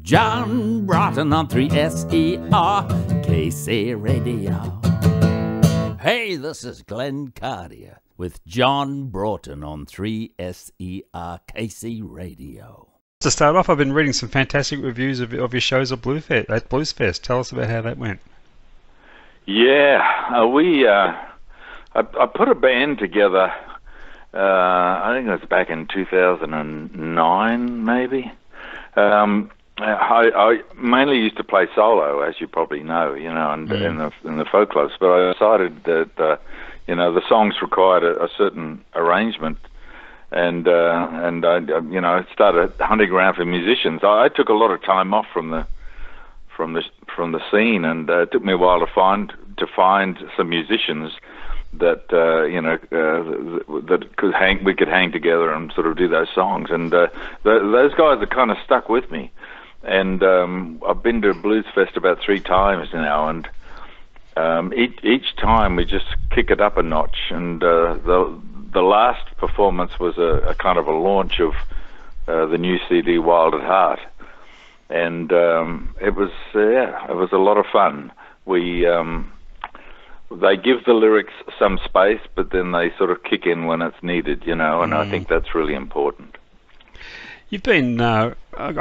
John Broughton on 3SER Radio. Hey, this is Glenn Cardier with John Broughton on 3SER Radio. To start off, I've been reading some fantastic reviews of your shows at Bluesfest. Tell us about how that went. Yeah, I put a band together, I think it was back in 2009, maybe. I mainly used to play solo, as you probably know, in the folk clubs. But I decided that the songs required a certain arrangement, and I started hunting around for musicians. I took a lot of time off from the scene, and it took me a while to find some musicians that we could hang together and sort of do those songs. And those guys are kind of stuck with me. And I've been to Bluesfest about 3 times now, and each time we just kick it up a notch. And the last performance was a kind of a launch of the new CD, Wild at Heart, and it was a lot of fun. They give the lyrics some space, but then they sort of kick in when it's needed, and I think that's really important. You've been, I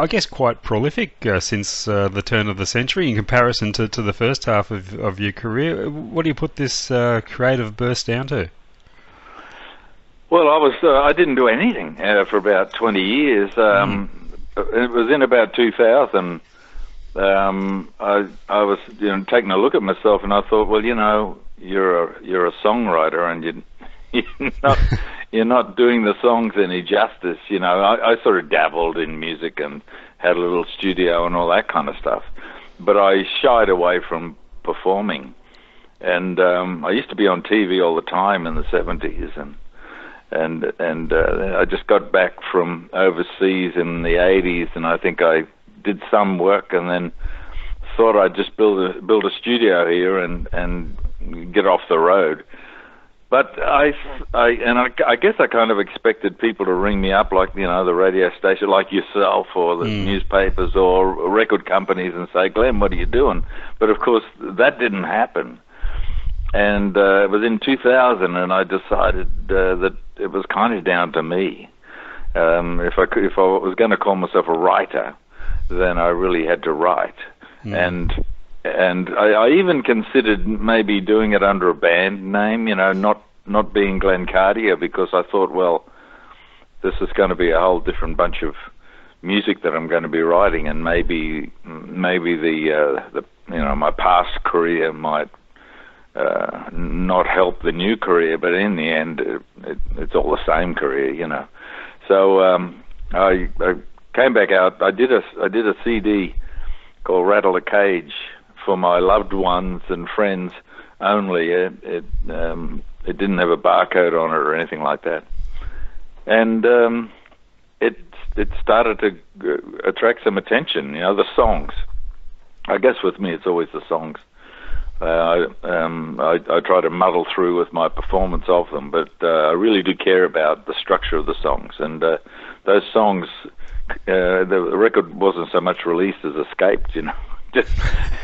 guess, quite prolific since the turn of the century in comparison to the first half of your career. What do you put this creative burst down to? Well, I didn't do anything for about 20 years. It was in about 2000. I was taking a look at myself, and I thought, well, you're a songwriter, and you're not doing the songs any justice. I sort of dabbled in music and had a little studio and all that kind of stuff, but I shied away from performing. And I used to be on TV all the time in the 70s, and I just got back from overseas in the 80s, and I think I did some work, and then thought I'd just build a studio here and get off the road. But I guess I kind of expected people to ring me up, like the radio station, like yourself, or the newspapers or record companies, and say, "Glenn, what are you doing?" But of course, that didn't happen. And it was in 2000, and I decided that it was kind of down to me. If I was going to call myself a writer, then I really had to write. And I even considered maybe doing it under a band name, not being Glenn Cardier, because I thought, well, this is going to be a whole different bunch of music that I'm going to be writing, and maybe the my past career might not help the new career, but in the end, it's all the same career, So I came back out. I did a CD called Rattle a Cage for my loved ones and friends only. It didn't have a barcode on it or anything like that, and it started to attract some attention. The songs. I guess with me, it's always the songs. I try to muddle through with my performance of them, but I really do care about the structure of the songs. And those songs, the record wasn't so much released as escaped, just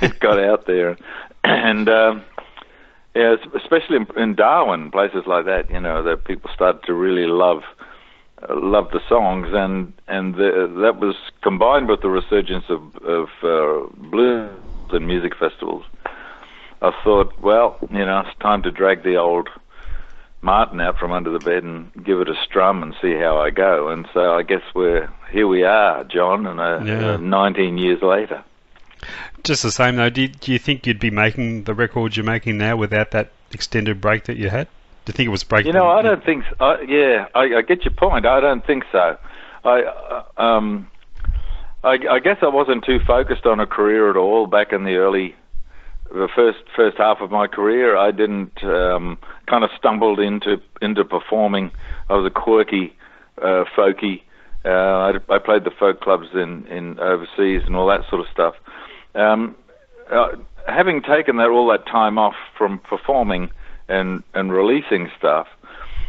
it got out there. And especially in Darwin, places like that, that people started to really love the songs, and that was combined with the resurgence of blues and music festivals. I thought, well, it's time to drag the old Martin out from under the bed and give it a strum and see how I go. And so I guess here we are, John, and 19 years later. Just the same, though, do you think you'd be making the records you're making now without that extended break that you had? Do you think it was breaking? I don't think so. I get your point. I don't think so. I guess I wasn't too focused on a career at all back in the first half of my career. I didn't kind of stumbled into performing. I was a quirky folkie. I played the folk clubs in overseas and all that sort of stuff. Having taken all that time off from performing and releasing stuff,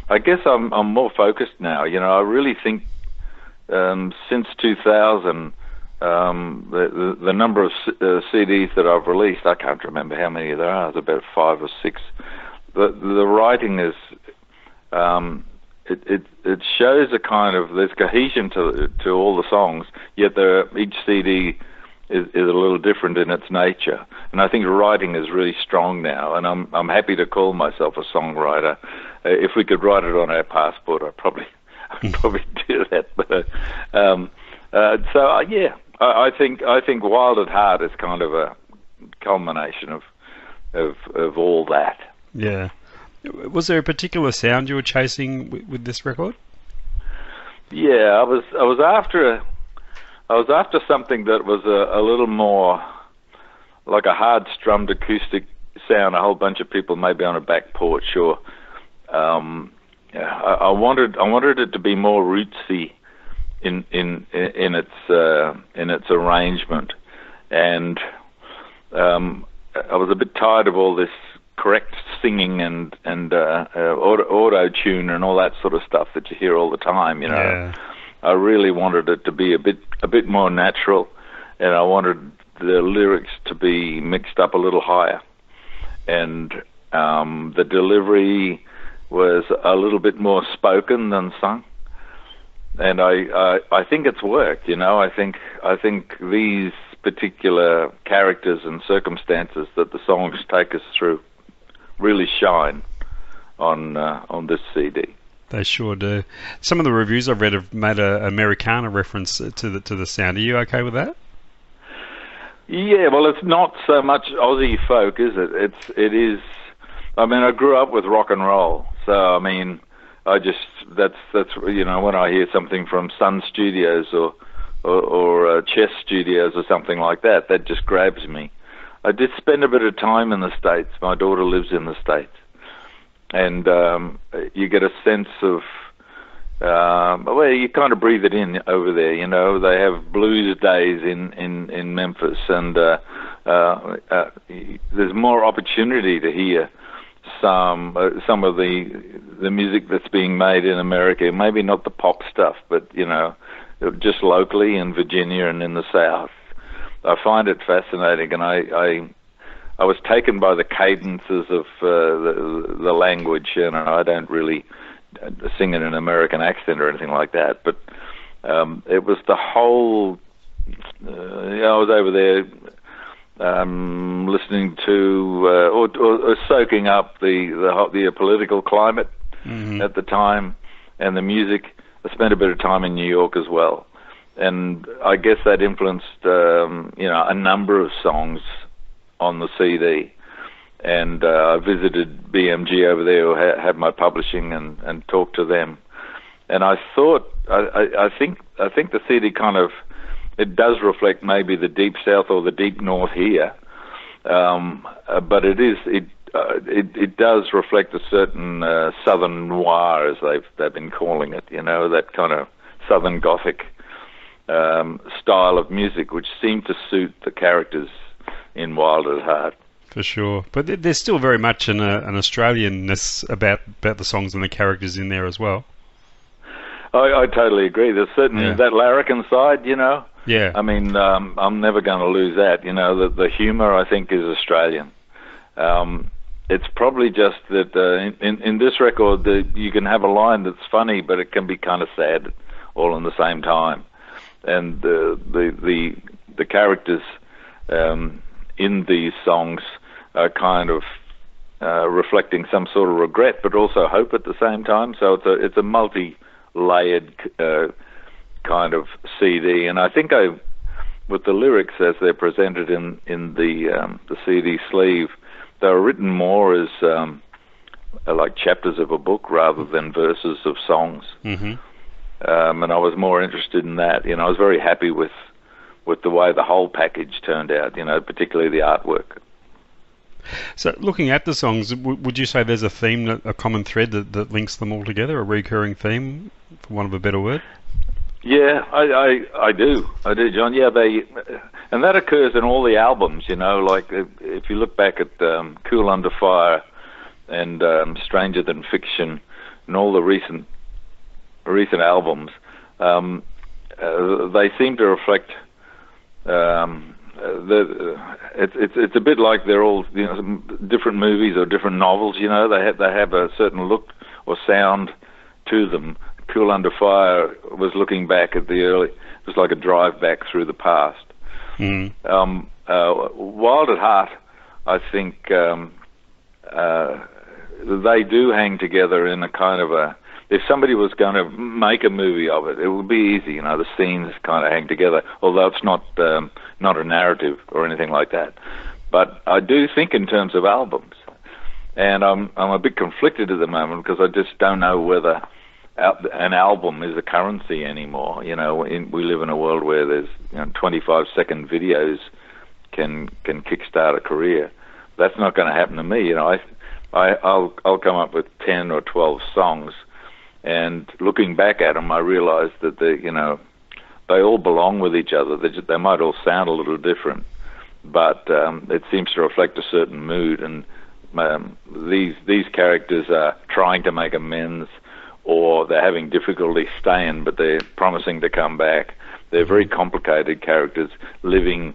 I guess I'm more focused now. I really think since 2000, the number of CDs that I've released, I can't remember how many there are. It's about 5 or 6. The writing is, it shows a kind of, there's cohesion to all the songs, yet each CD is a little different in its nature. And I think writing is really strong now, and I'm happy to call myself a songwriter. If we could write it on our passport, I'd probably do that. But I think Wild at Heart is kind of a culmination of all that. Yeah. Was there a particular sound you were chasing with this record? Yeah, I was after something that was a little more like a hard strummed acoustic sound. A whole bunch of people maybe on a back porch, or I wanted it to be more rootsy in its arrangement, and I was a bit tired of all this correct singing and auto tune and all that sort of stuff that you hear all the time. Yeah. I really wanted it to be a bit more natural, and I wanted the lyrics to be mixed up a little higher, and the delivery was a little bit more spoken than sung. And I think it's worked. I think these particular characters and circumstances that the songs take us through really shine on this CD. They sure do. Some of the reviews I've read have made a Americana reference to the sound. Are you okay with that? Yeah, well, it's not so much Aussie folk, is it? It is. I mean, I grew up with rock and roll, so I mean, that's when I hear something from Sun Studios or Chess Studios or something like that, that just grabs me. I did spend a bit of time in the States. My daughter lives in the States. And you get a sense of, you kind of breathe it in over there. They have blues days in Memphis, and there's more opportunity to hear some of the music that's being made in America. Maybe not the pop stuff, but just locally in Virginia and in the South. I find it fascinating, and I was taken by the cadences of the language, and I don't really sing in an American accent or anything like that, but it was the whole. I was over there listening to or soaking up the political climate at the time and the music. I spent a bit of time in New York as well, and I guess that influenced a number of songs on the CD, and I visited BMG over there, who had my publishing, and talked to them. And I thought, I think the CD kind of, it does reflect maybe the deep south or the deep north here, but it does reflect a certain southern noir, as they've been calling it. That kind of southern gothic style of music, which seemed to suit the characters in Wild at Heart. For sure. But there's still very much an Australianness about the songs and the characters in there as well. I totally agree. There's certainly that larrikin side, Yeah. I mean, I'm never going to lose that. The humour, I think, is Australian. It's probably just that in this record, you can have a line that's funny, but it can be kind of sad all in the same time. And the characters in these songs are kind of reflecting some sort of regret, but also hope at the same time. So it's a multi-layered kind of CD. And I think with the lyrics as they're presented in the CD sleeve, they were written more as like chapters of a book rather than verses of songs. Mm-hmm. And I was more interested in that. I was very happy with the way the whole package turned out, particularly the artwork. So looking at the songs, would you say there's a theme, a common thread that links them all together, a recurring theme, for want of a better word? Yeah, I do, John. Yeah, and that occurs in all the albums, like if you look back at Cool Under Fire and Stranger Than Fiction and all the recent albums, they seem to reflect It's a bit like they're all, you know, different movies or different novels. You know, they have a certain look or sound to them. Cool Under Fire was looking back at the early. It was like a drive back through the past. Mm. Wild at Heart, I think they do hang together in a kind of a. If somebody was going to make a movie of it, it would be easy. You know, the scenes kind of hang together, although it's not a narrative or anything like that. But I do think in terms of albums, and I'm a bit conflicted at the moment because I just don't know whether an album is a currency anymore. You know, we live in a world where there's 25-second videos can kickstart a career. That's not going to happen to me. You know, I'll come up with 10 or 12 songs. And looking back at them, I realized that they all belong with each other. They might all sound a little different, but it seems to reflect a certain mood. And these characters are trying to make amends, or they're having difficulty staying, but they're promising to come back. They're very complicated characters living.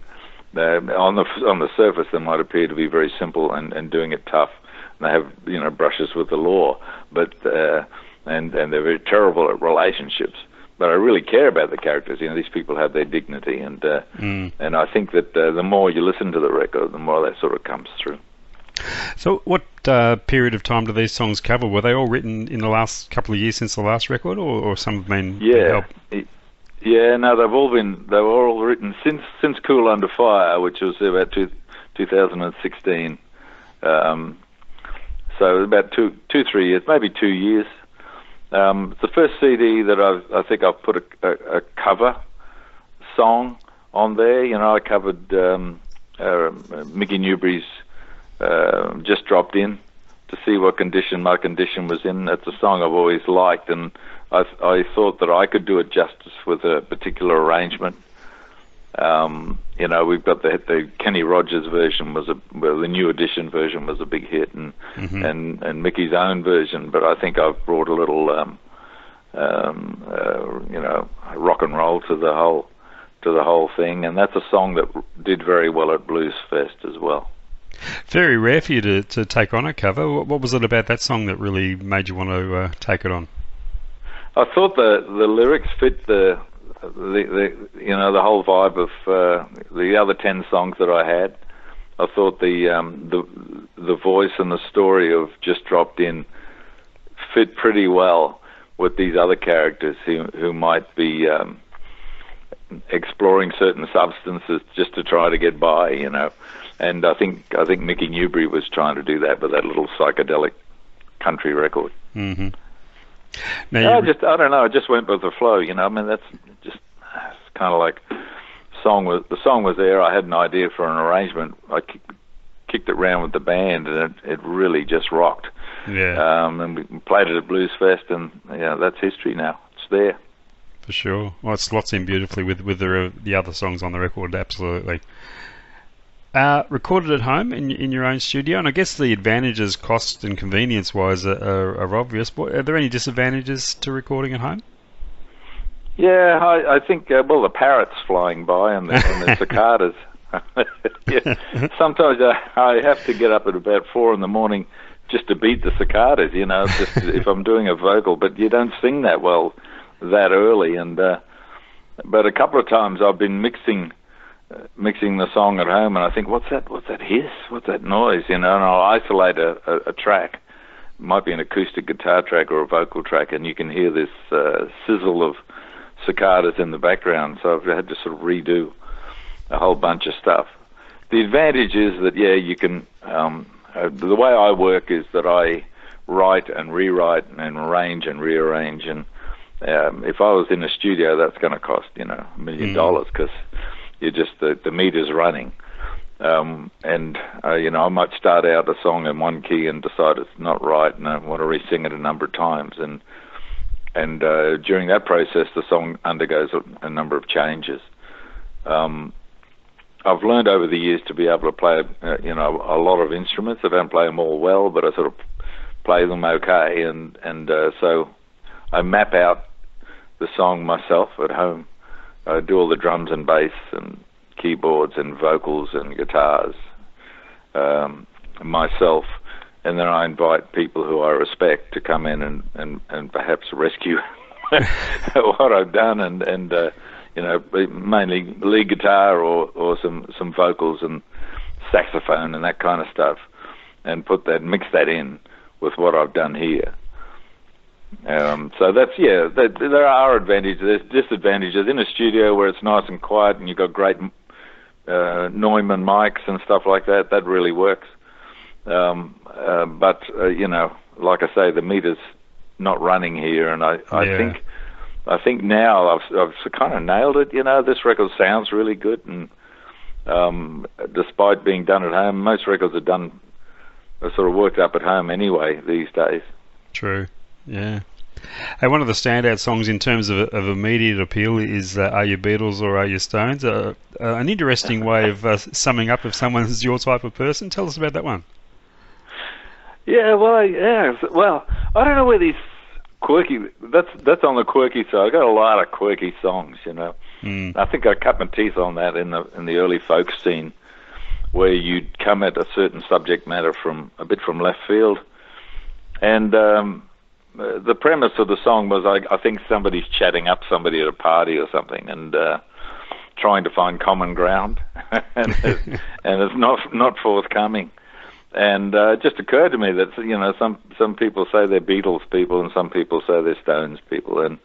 On the surface, they might appear to be very simple and doing it tough. And they have brushes with the law, but. And they're very terrible at relationships. But I really care about the characters. You know, these people have their dignity, and I think that the more you listen to the record, the more that sort of comes through. So what period of time do these songs cover? Were they all written in the last couple of years since the last record, or some have been helped? Yeah, no, they were all written since Cool Under Fire, which was about 2016. So about 2-3 years, maybe 2 years. It's the first CD that I think I've put a cover song on there. You know, I covered Mickey Newbury's Just Dropped In to see what condition my condition was in. That's a song I've always liked, and I thought that I could do it justice with a particular arrangement. You know, we've got the Kenny Rogers version the New Edition version was a big hit, and Mickey's own version. But I think I've brought a little, rock and roll to the whole thing, and that's a song that did very well at Bluesfest as well. Very rare for you to take on a cover. What was it about that song that really made you want to take it on? I thought the lyrics fit the whole vibe of the other 10 songs that I had. I thought the voice and the story of Just Dropped In fit pretty well with these other characters who might be exploring certain substances just to try to get by, you know. And I think Mickey Newbury was trying to do that with that little psychedelic country record. Mm-hmm. Now I don't know. I just went with the flow, you know. I mean, that's just kind of like the song was there. I had an idea for an arrangement. I kicked it around with the band, and it really just rocked. Yeah. And we played it at Bluesfest, and that's history now. It's there. For sure. Well, it slots in beautifully with the other songs on the record. Absolutely. Recorded at home in your own studio, and I guess the advantages, cost and convenience-wise, are obvious. Are there any disadvantages to recording at home? Yeah, I think the parrots flying by and the cicadas. Yeah. Sometimes I have to get up at about 4 a.m. just to beat the cicadas. You know, just if I'm doing a vocal, but you don't sing that well that early. And but a couple of times I've been mixing the song at home, and I think, what's that hiss? What's that noise? You know, and I'll isolate a track. It might be an acoustic guitar track or a vocal track, and you can hear this sizzle of cicadas in the background. So I've had to sort of redo a whole bunch of stuff. The advantage is that, you can, the way I work is that I write and rewrite and arrange and rearrange, and if I was in a studio, that's going to cost, $1 million, because you're just the meter's running, and I might start out a song in one key and decide it's not right, and I want to re-sing it a number of times, and during that process, the song undergoes a number of changes. I've learned over the years to be able to play, a lot of instruments. I don't play them all well, but I sort of play them okay, and so I map out the song myself at home. I do all the drums and bass and keyboards and vocals and guitars, myself, and then I invite people who I respect to come in and perhaps rescue what I've done, and mainly lead guitar or some vocals and saxophone and that kind of stuff, and mix that in with what I've done here. So there are advantages. There's disadvantages in a studio where it's nice and quiet and you've got great Neumann mics and stuff like that. That really works. But like I say, the meter's not running here, and I think now I've kind of nailed it. This record sounds really good, and despite being done at home, most records are sort of worked up at home anyway these days. True. Yeah. Hey, one of the standout songs in terms of immediate appeal is "Are You Beatles or Are You Stones?" An interesting way of summing up if someone's your type of person. Tell us about that one. Yeah, well, I don't know where these quirky. That's on the quirky side. I got a lot of quirky songs, I think I cut my teeth on that in the early folk scene, where you'd come at a certain subject matter from a bit from left field, and the premise of the song was I think somebody's chatting up somebody at a party or something, and trying to find common ground, and it's not forthcoming. And it just occurred to me that some people say they're Beatles people and some people say they're Stones people, and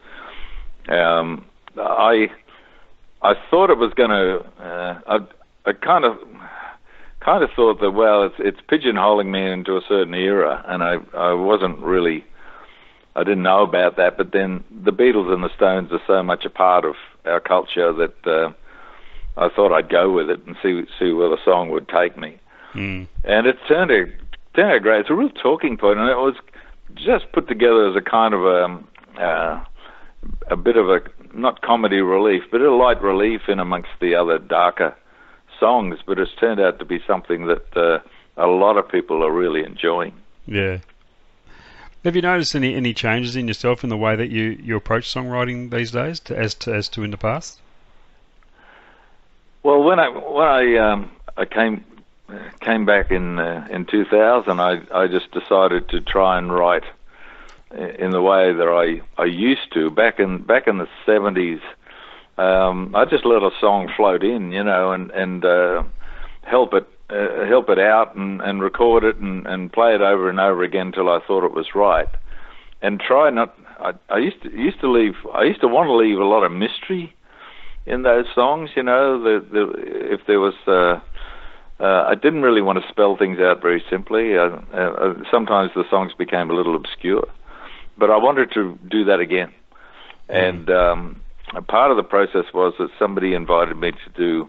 I thought it was going to. I kind of thought that it's pigeonholing me into a certain era, and I wasn't really. I didn't know about that, but then the Beatles and the Stones are so much a part of our culture that I thought I'd go with it and see where the song would take me. And it turned out great. It's a real talking point, and it was just put together as a kind of a bit of a, not comedy relief, but a light relief in amongst the other darker songs, but it's turned out to be something that a lot of people are really enjoying. Yeah. Have you noticed any changes in yourself in the way that you approach songwriting these days as to in the past? Well, when I came back in 2000, I just decided to try and write in the way that I used to back in the 70s. I just let a song float in, and help it out and record it and play it over and over again till I thought it was right, and try not. I used to want to leave a lot of mystery in those songs. If there was, I didn't really want to spell things out very simply. Sometimes the songs became a little obscure, but I wanted to do that again, and a part of the process was that somebody invited me to do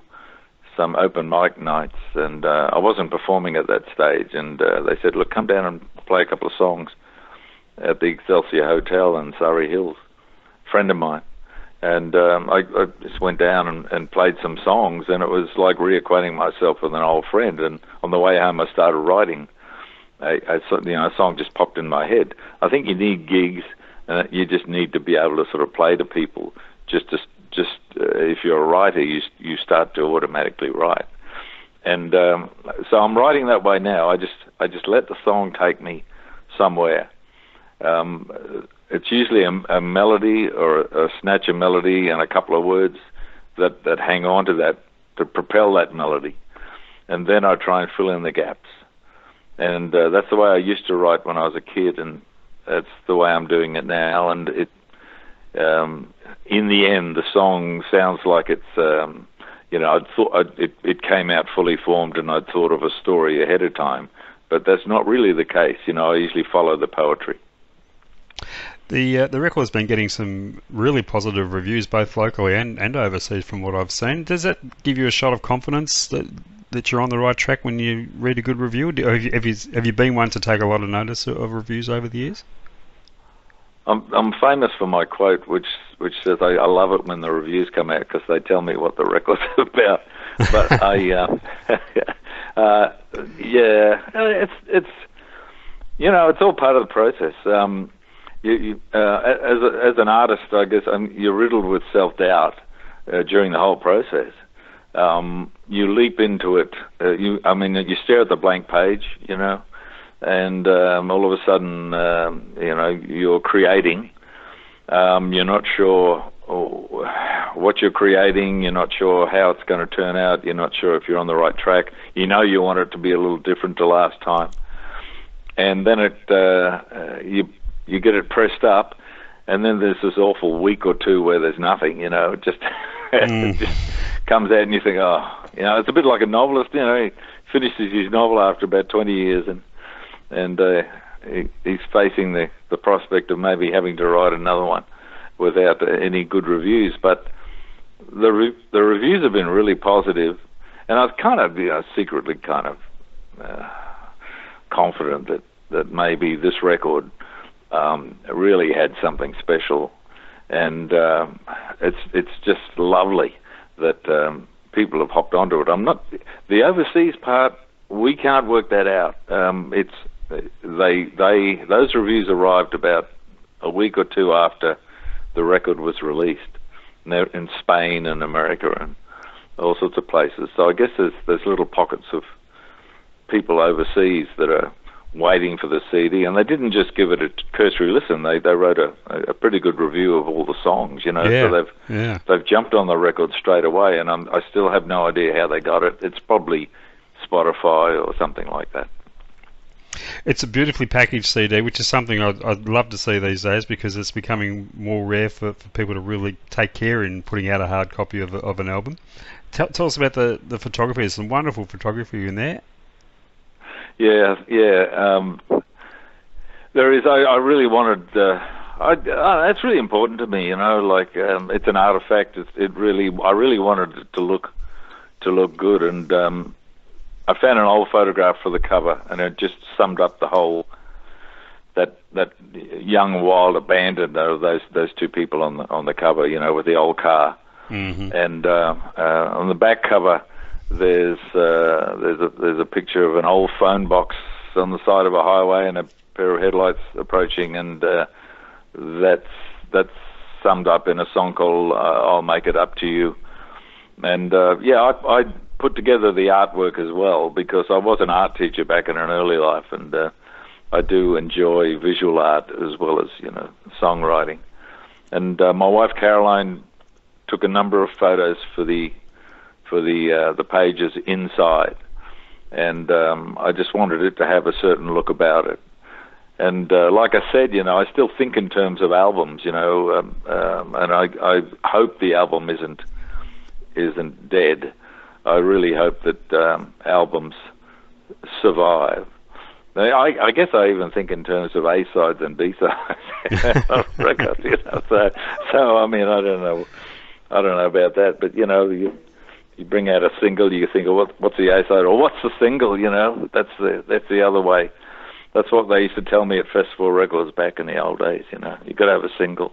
some open mic nights, and I wasn't performing at that stage, and they said, look, come down and play a couple of songs at the Excelsior Hotel in Surrey Hills, a friend of mine. And I just went down and played some songs, and it was like reacquainting myself with an old friend. And on the way home, I started writing. A song just popped in my head. I think you need gigs, and you just need to be able to sort of play to people. Just if you're a writer, you start to automatically write. And so I'm writing that way now. I just let the song take me somewhere. It's usually a melody or a snatch of melody and a couple of words that hang on to that, to propel that melody. And then I try and fill in the gaps. And that's the way I used to write when I was a kid, and that's the way I'm doing it now. And in the end, the song sounds like it's, it came out fully formed and I'd thought of a story ahead of time. But that's not really the case. I usually follow the poetry. The record's been getting some really positive reviews, both locally and overseas, from what I've seen. Does that give you a shot of confidence that you're on the right track when you read a good review? Have you been one to take a lot of notice of reviews over the years? I'm famous for my quote, which says I love it when the reviews come out because they tell me what the record's about. But it's all part of the process. As an artist, I guess you're riddled with self-doubt during the whole process. you leap into it. You stare at the blank page, and all of a sudden, you're creating. You're not sure what you're creating. You're not sure how it's going to turn out. You're not sure if you're on the right track. You want it to be a little different to last time. And then you get it pressed up, and then there's this awful week or two where there's nothing. It just it just comes out, and you think, it's a bit like a novelist. He finishes his novel after about 20 years, and he's facing the prospect of maybe having to write another one without any good reviews. But the reviews have been really positive, and I was kind of secretly kind of confident that maybe this record really had something special, and it's just lovely that people have hopped onto it. The overseas part, we can't work that out. Those reviews arrived about a week or two after the record was released. And they're in Spain and America and all sorts of places. So I guess there's little pockets of people overseas that are waiting for the CD, and they didn't just give it a cursory listen. They wrote a pretty good review of all the songs, So they've jumped on the record straight away, and I still have no idea how they got it. It's probably Spotify or something like that. It's a beautifully packaged CD, which is something I'd love to see these days, because it's becoming more rare for people to really take care in putting out a hard copy of an album. Tell us about the photography. There's some wonderful photography in there. Yeah. There is. I really wanted. That's really important to me. It's an artifact. I really wanted it to look good, and I found an old photograph for the cover, and it just summed up the whole that young, wild abandon of those two people on the cover. With the old car, and on the back cover. There's a picture of an old phone box on the side of a highway and a pair of headlights approaching, and that's summed up in a song called "I'll Make It Up to You." And I put together the artwork as well, because I was an art teacher back in an early life, and I do enjoy visual art as well as songwriting. And my wife Caroline took a number of photos for the pages inside, and I just wanted it to have a certain look about it. And like I said, I still think in terms of albums, and I hope the album isn't dead. I really hope that albums survive. I guess I even think in terms of A-sides and B-sides of records, So I mean, I don't know about that, but you bring out a single, you think, what's the A-side, or what's the single? That's the other way. That's what they used to tell me at Festival Records back in the old days. You got to have a single.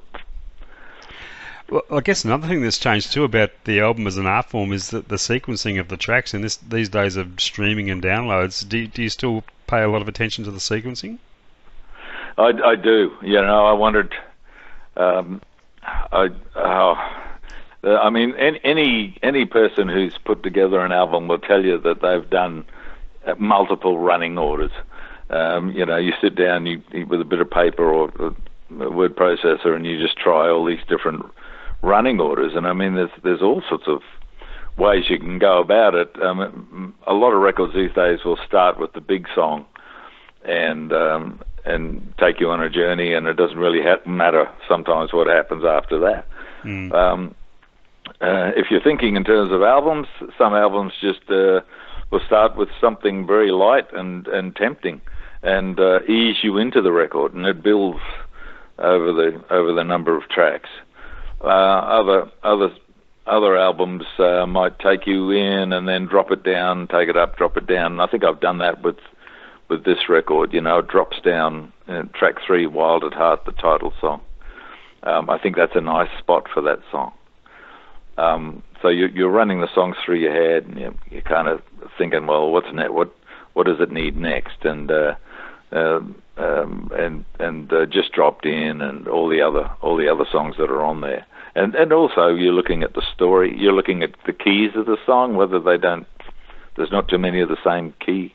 Well, I guess another thing that's changed too about the album as an art form is the sequencing of the tracks. And these days of streaming and downloads, do you still pay a lot of attention to the sequencing? I do. I wondered. I mean, any person who's put together an album will tell you that they've done multiple running orders. You sit down with a bit of paper or a word processor, and you just try all these different running orders. And I mean, there's all sorts of ways you can go about it. A lot of records these days will start with the big song, and take you on a journey, and it doesn't really matter sometimes what happens after that. If you're thinking in terms of albums, some albums just will start with something very light and tempting, and ease you into the record, and it builds over the number of tracks. Other albums might take you in and then drop it down, take it up, drop it down. And I think I've done that with this record. It drops down track 3, "Wild at Heart," the title song. I think that's a nice spot for that song. So you're running the songs through your head, and you're kind of thinking, well, what's next? What does it need next? And Just Dropped In, and all the other songs that are on there. And also you're looking at the story, you're looking at the keys of the song, whether there's not too many of the same key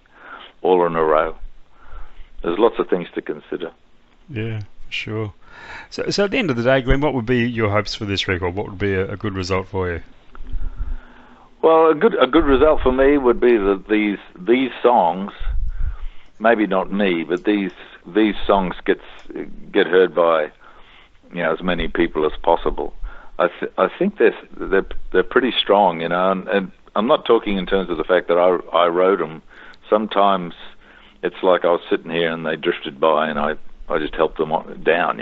all in a row. There's lots of things to consider. Yeah, sure. So at the end of the day, Glenn, what would be your hopes for this record? What would be a good result for you? Well, a good result for me would be that these songs, maybe not me, but these songs get heard by as many people as possible. I think they're pretty strong, and I'm not talking in terms of the fact that I wrote them. Sometimes it's like I was sitting here and they drifted by, and I just helped them down,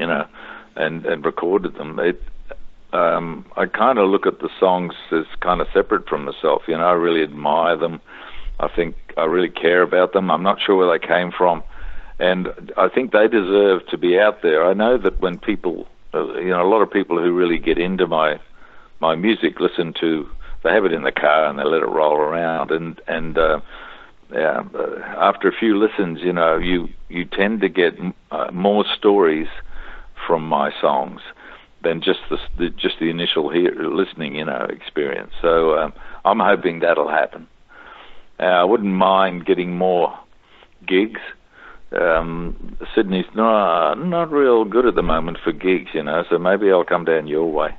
and recorded them. I kind of look at the songs as kind of separate from myself. I really admire them. I think I really care about them. I'm not sure where they came from, and I think they deserve to be out there. I know that when people, a lot of people who really get into my music they have it in the car and they let it roll around, and after a few listens, you tend to get more stories from my songs than just the initial listening, experience. So I'm hoping that'll happen. I wouldn't mind getting more gigs. Sydney's not real good at the moment for gigs, so maybe I'll come down your way.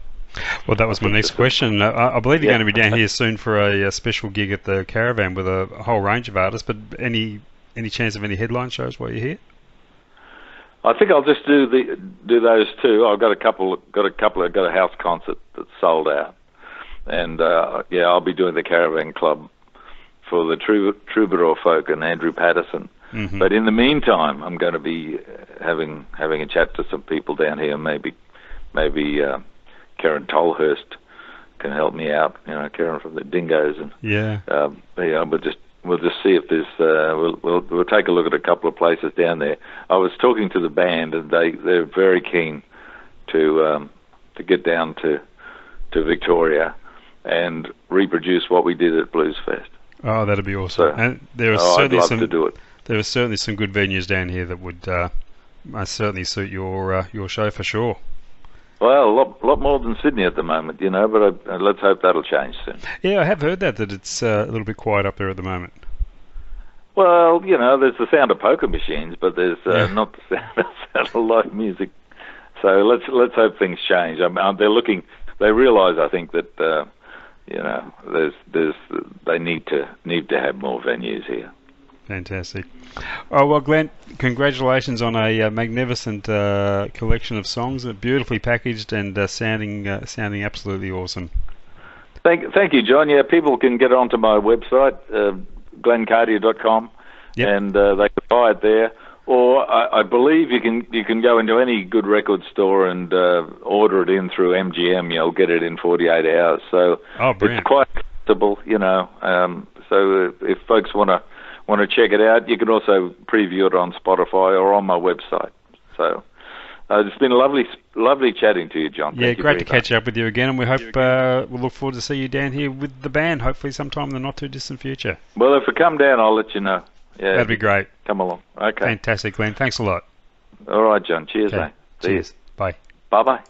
Well, that was my next question. I believe you're going to be down here soon for a special gig at the Caravan with a whole range of artists, but any chance of any headline shows while you're here? I think I'll just do those two. I've got a house concert that's sold out, and I'll be doing the Caravan Club for the Troubadour folk and Andrew Patterson. Mm-hmm. But in the meantime, I'm going to be having a chat to some people down here. Maybe Karen Tolhurst can help me out. Karen from the Dingoes, and we'll just see if there's. We'll take a look at a couple of places down there. I was talking to the band, and they're very keen to get down to Victoria and reproduce what we did at Bluesfest. Oh, that'd be awesome. So, and there are certainly to do it. There are certainly some good venues down here that would most certainly suit your show for sure. Well, a lot more than Sydney at the moment, but let's hope that'll change soon. Yeah, I have heard that it's a little bit quiet up there at the moment. Well, there's the sound of poker machines, but there's not the sound of live music. So let's hope things change. They realise, I think, that they need to have more venues here. Fantastic. Oh, well, Glenn, congratulations on a magnificent collection of songs, beautifully packaged and sounding absolutely awesome. Thank you, John. Yeah, people can get onto my website, glenncardier.com, and they can buy it there. Or I believe you can go into any good record store and order it in through MGM. You'll get it in 48 hours. So it's quite accessible, so if folks want to check it out, you can also preview it on Spotify or on my website. So it's been lovely chatting to you, John. Yeah, great to catch up with you again, and we hope we'll look forward to see you down here with the band, hopefully sometime in the not too distant future. Well, if I come down, I'll let you know. Yeah, that'd be great. Come along. Okay. Fantastic, Glenn. Thanks a lot. All right, John. Cheers, mate. Cheers. Bye. Bye-bye.